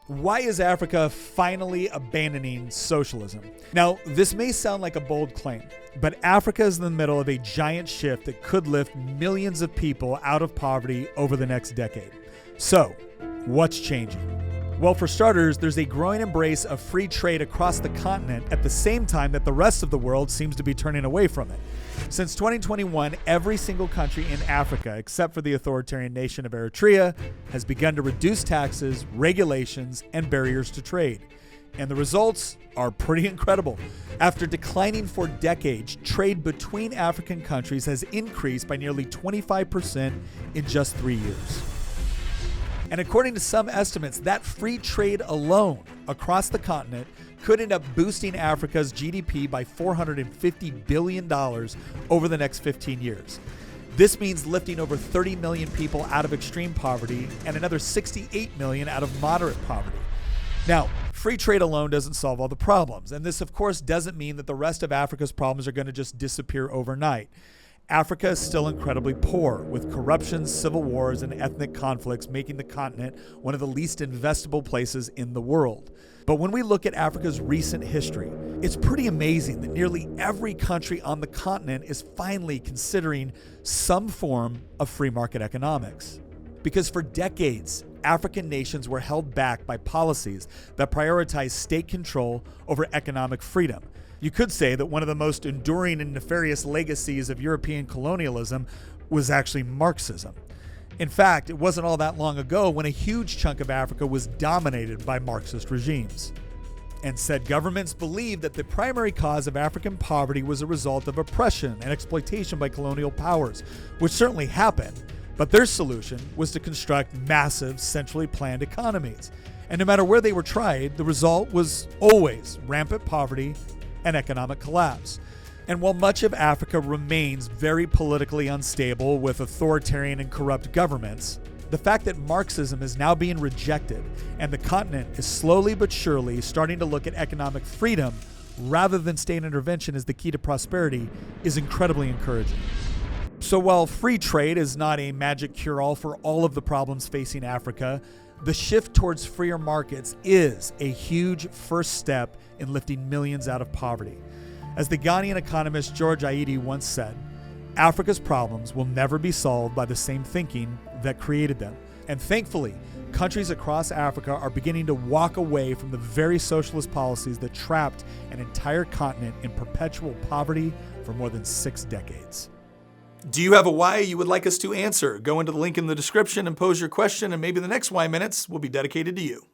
Why is Africa finally abandoning socialism? Now, this may sound like a bold claim, but Africa is in the middle of a giant shift that could lift millions of people out of poverty over the next decade. So, what's changing? Well, for starters, there's a growing embrace of free trade across the continent at the same time that the rest of the world seems to be turning away from it. Since 2021, every single country in Africa, except for the authoritarian nation of Eritrea, has begun to reduce taxes, regulations, and barriers to trade. And the results are pretty incredible. After declining for decades, trade between African countries has increased by nearly 25% in just 3 years. And according to some estimates, that free trade alone across the continent could end up boosting Africa's GDP by $450 billion over the next 15 years. This means lifting over 30 million people out of extreme poverty and another 68 million out of moderate poverty. Now, free trade alone doesn't solve all the problems, and this, of course, doesn't mean that the rest of Africa's problems are going to just disappear overnight. Africa is still incredibly poor, with corruption, civil wars, and ethnic conflicts making the continent one of the least investable places in the world. But when we look at Africa's recent history, it's pretty amazing that nearly every country on the continent is finally considering some form of free market economics. Because for decades, African nations were held back by policies that prioritize state control over economic freedom. You could say that one of the most enduring and nefarious legacies of European colonialism was actually Marxism. In fact, it wasn't all that long ago when a huge chunk of Africa was dominated by Marxist regimes. And said governments believed that the primary cause of African poverty was a result of oppression and exploitation by colonial powers, which certainly happened, but their solution was to construct massive, centrally planned economies. And no matter where they were tried, the result was always rampant poverty and economic collapse. And while much of Africa remains very politically unstable with authoritarian and corrupt governments, the fact that Marxism is now being rejected and the continent is slowly but surely starting to look at economic freedom rather than state intervention as the key to prosperity is incredibly encouraging. So while free trade is not a magic cure-all for all of the problems facing Africa, the shift towards freer markets is a huge first step in lifting millions out of poverty. As the Ghanaian economist George Aidi once said, Africa's problems will never be solved by the same thinking that created them. And thankfully, countries across Africa are beginning to walk away from the very socialist policies that trapped an entire continent in perpetual poverty for more than 6 decades. Do you have a why you would like us to answer? Go into the link in the description and pose your question, and maybe the next Why Minutes will be dedicated to you.